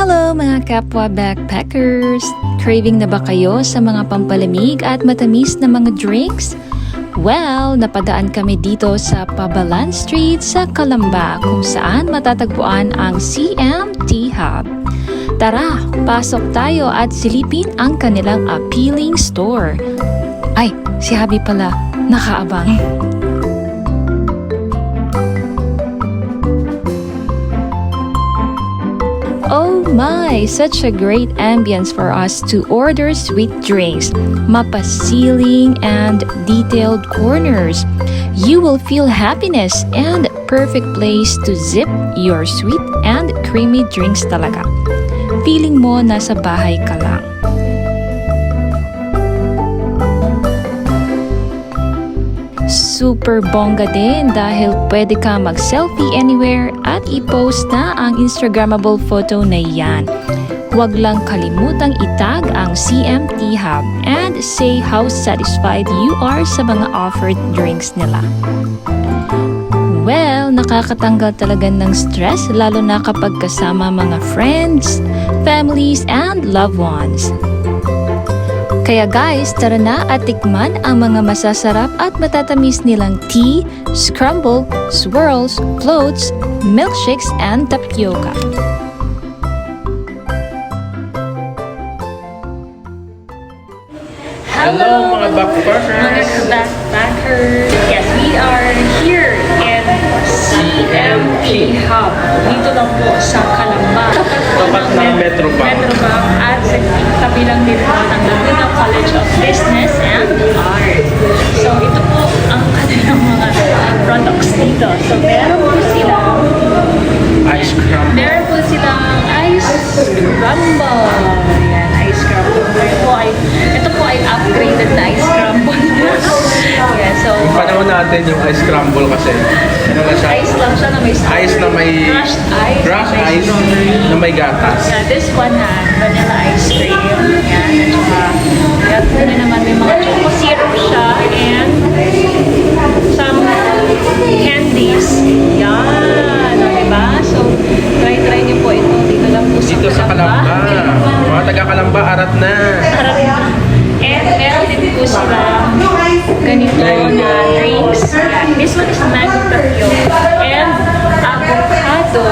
Hello mga kapwa backpackers! Craving na ba kayo sa mga pampalamig at matamis na mga drinks? Well, napadaan kami dito sa Pabalan Street sa Calamba kung saan matatagpuan ang CMT Hub. Tara, pasok tayo at silipin ang kanilang appealing store. Ay, si Habi pala, nakaabang. Oh my! Such a great ambience for us to order sweet drinks. Mapasiling and detailed corners. You will feel happiness and perfect place to zip your sweet and creamy drinks talaga. Feeling mo nasa bahay ka lang. Super bongga din dahil pwede ka mag-selfie anywhere at i-post na ang Instagrammable photo na yan. Huwag lang kalimutang itag ang CMT Hub and say how satisfied you are sa mga offered drinks nila. Well, nakakatanggal talaga ng stress lalo na kapag kasama mga friends, families, and loved ones. Kaya guys, tara na at tikman ang mga masasarap at matatamis nilang tea, scramble, swirls, floats, milkshakes, and tapioca. Hello mga backpackers! Mga backpackers! Yes, we are here in CMT Hub. Dito lang po sa Calamba. Tapat ng Metro Bank. At sa tabi lang din po ng Laguna College of Business and Art. So ito po ang kanilang mga products dito. So meron po silang Ice Scramble. Meron po silang Ice Scramble. Ayan, Ice Scramble. Ito po ay upgraded na Ice Scramble. Yeah, so Yung panahon natin yung Ice Scramble kasi ano na siya? ice lang siya na may Ice na may crushed ice na may gatas. Yeah, this one has vanilla ice cream. Yan, at saka yan naman may mga choco syrup siya and some candies. Yan, o, diba? So, try niyo po ito. Dito lang po Dito sa Calamba. Mga taga-Calamba, arat na. And meron din po sila ganito na drinks. Yeah, this one is mango tapioca and avocado.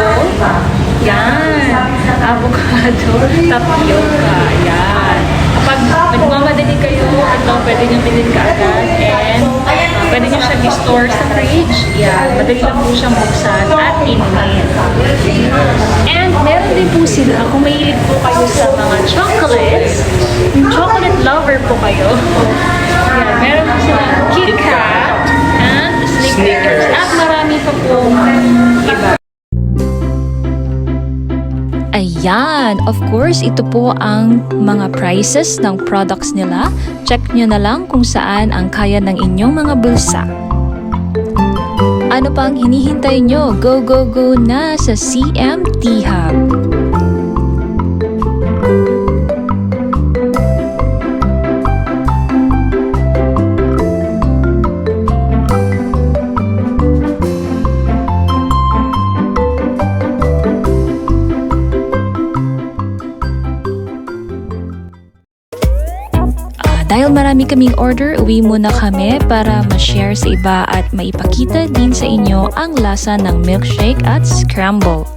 Yan. Avocado tapioca. Yan. Kapag nagmamadali kayo, ito pwede nyo bilhin kaagad and pwede nyo siya i-store sa fridge. Yan. Madali lang po siyang buksan at inumin. And meron din po sila, kung mahilig po kayo sa mga chocolates, yung chocolate lover po kayo. Yan. Meron po sila Kit Kat and Snickers at marami pa po iba. Ayan, of course, ito po ang mga prices ng products nila. Check nyo na lang kung saan ang kaya ng inyong mga bulsa. Ano pang hinihintay nyo? Go, go, go na sa CMT Hub! Dahil marami kaming order, uwi muna kami para ma-share sa iba at maipakita din sa inyo ang lasa ng milkshake at scramble.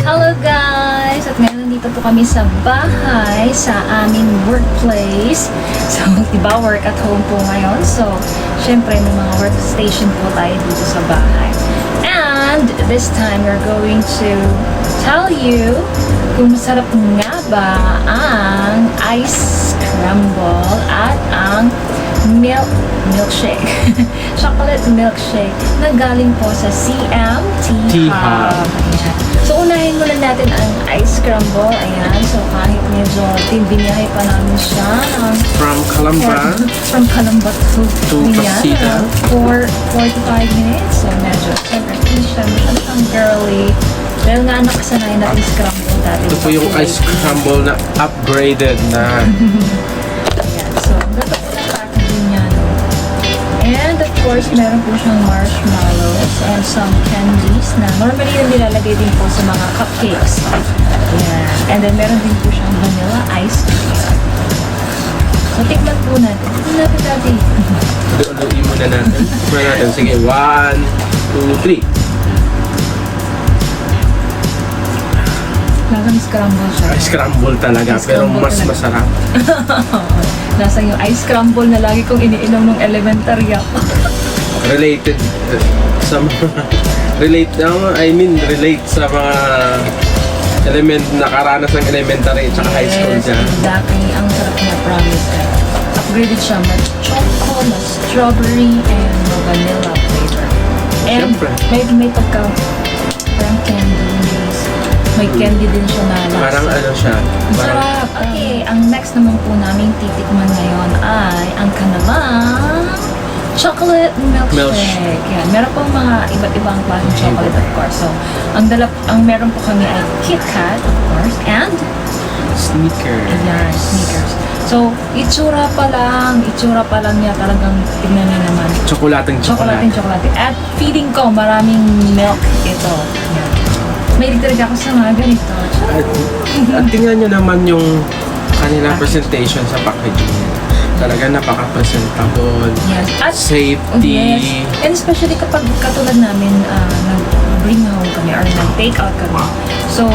Hello guys! At ngayon dito po kami sa bahay, sa aming workplace. So, diba, work at home po ngayon. So, syempre, may mga workstation po tayo dito sa bahay. And this time, we're going to tell you kung masarap nga ba ang Ice Scramble at ang milkshake. Chocolate milkshake na galing po sa CMT Hub. So, unahin muna natin ang Ice Scramble. Ayan. So, kahit medyo biniyahe pa namin siya. From Calamba to Pasita. 4 to 5 minutes. So, medyo, siyempre, siya masyadong girly. Dahil nga nakasanayan natin scramble dati. Ito po yung Ice Scramble na upgraded na. Ayan. So, luto na course, meron po siyang marshmallows and some candies na normally yung nilalagay din po sa mga cupcakes. Ayan. And then meron din po siyang vanilla ice cream. So, tikman po natin. Tikman natin dati. Uluin muna natin. Tikman natin. Sige, 1, 2, 3. Lagang scramble siya. Ice scramble talaga, Ice pero scramble mas talaga. masarap. Nasa yung ice scramble na lagi kong iniinom nung elementary ako. Related sa mga... relate sa mga nakaranas ng elementary at high school dyan. Exactly. Ang sarap niya, promise. Upgraded siya. May choco, may strawberry, and vanilla flavor. And Siyempre. may pagka parang candies. May candy din siya na lasa. Parang ano siya. Ang sarap. Okay, ang next naman po namin titikman ngayon ay ang kanilang chocolate milkshake. Yan. Meron po mga iba't ibang klaseng chocolate, of course. So, ang meron po kami ay Kit Kat, of course, and Sneakers. yeah, Snickers. So, itsura pa lang niya talagang tignan niyo naman. Tsokolateng tsokolate. Chocolate. At feeling ko maraming milk ito. Yan. May talaga ako sa mga ganito. At tingnan nyo naman yung kanilang presentation sa packaging. Talaga napaka-presentable. Yes. At, Safety. yes. And especially kapag katulad namin, nag-bring home kami or nag-take out kami. So,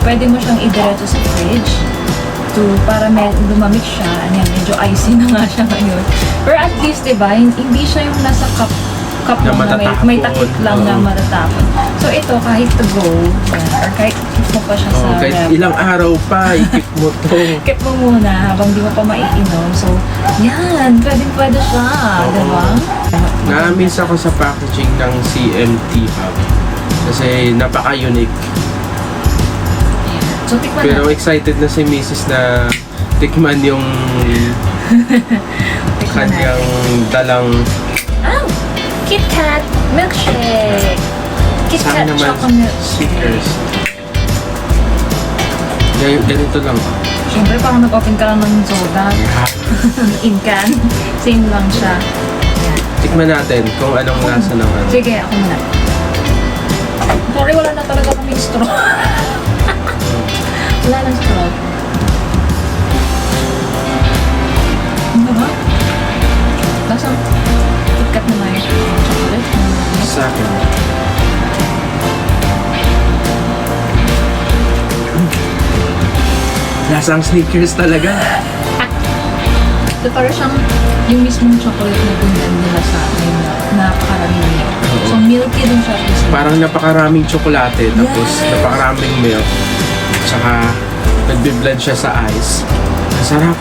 pwede mo siyang idiretso sa fridge para lumamig siya. Ayan, medyo icy na nga siya ngayon. Pero at least, diba, hindi siya yung nasa cup Na lang na may takip lang na matatapon. So, ito, kahit to go, yan, or kahit keep mo pa siya sa Kahit ref. ilang araw pa, ikip mo to. Keep mo muna habang di mo pa maiinom. So, yan, pwede siya, diba? Na-amaze ako sa packaging ng CMT Hub. Kasi napaka-unique. So, tikman Pero natin. excited na si Mrs. na tikman yung Tikman natin. kanyang dalang Oh! Kit Kat milkshake! Kit saan Kat naman chocolate stickers. Ganito lang. Siyempre, parang nag-open ka lang ng soda. In can. Same lang siya. Yan. Tikman natin kung anong lasa ng ano. Sige, ako muna. Sorry, wala na talaga kaming straw. Wala nang straw. Ano ba? Lasang KitKat na may chocolate. Sa akin. Lasang Snickers talaga. So, parang siyang yung mismong chocolate na gundan nila sa akin na napakarami na milk. Oo. So, milky din siya. Parang napakaraming tsokolate, tapos Yes. napakaraming milk. Tsaka nagbi-blend siya sa ice. Masarap.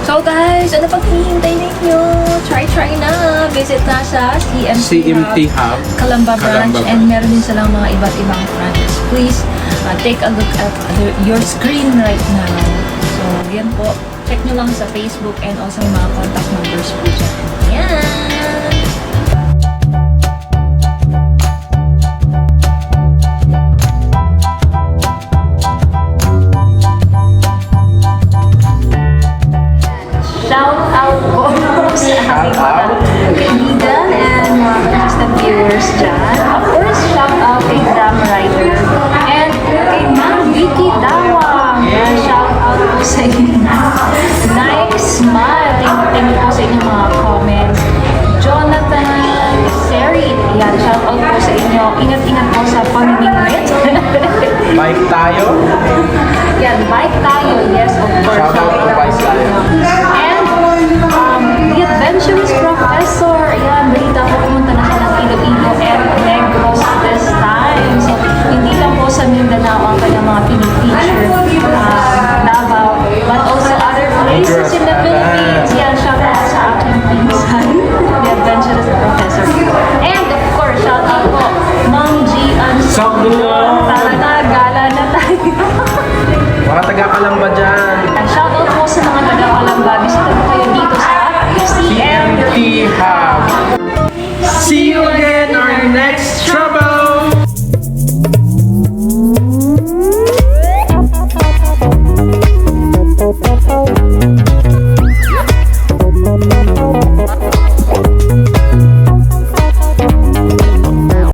So guys, ano pang hinihintay ninyo? Try na! Visit na sa CMT Hub. Kalamba branch, Kalamba and meron din silang mga iba't ibang branches. Please take a look at your screen right now. So yan po, check nyo lang sa Facebook and also yung mga contact numbers po dyan. Yan! Shout out po sa aking mga kaibigan and mga consistent viewers dyan. Of course, shout out kay Exam Writer and kay Ma'am Vicky Dawang. Shout out po sa inyo. Nice smile. Thank you po sa inyong mga comments. Jonathan Seri. Yan, shout out po sa inyo. Ingat-ingat po sa pamimingwit. Bike tayo. Yan, bike tayo. Yes, of course. Shout out to Bike tayo. And the adventurous professor. Yan, balita ko pumunta na siya ng Iloilo and Negros this time. So, hindi lang po sa Mindanao ang kanyang mga pinifeature Davao, but also other places in the Philippines. Yan, shout out sa aking pinsan, the adventurous professor. And of course, shout out po, Ma'am Gian. Talaga, gala na tayo. Mga taga-Kalamba dyan. Shout out po sa mga taga-Kalamba. Bisita po kayo dito sa CMT Hub. See you again!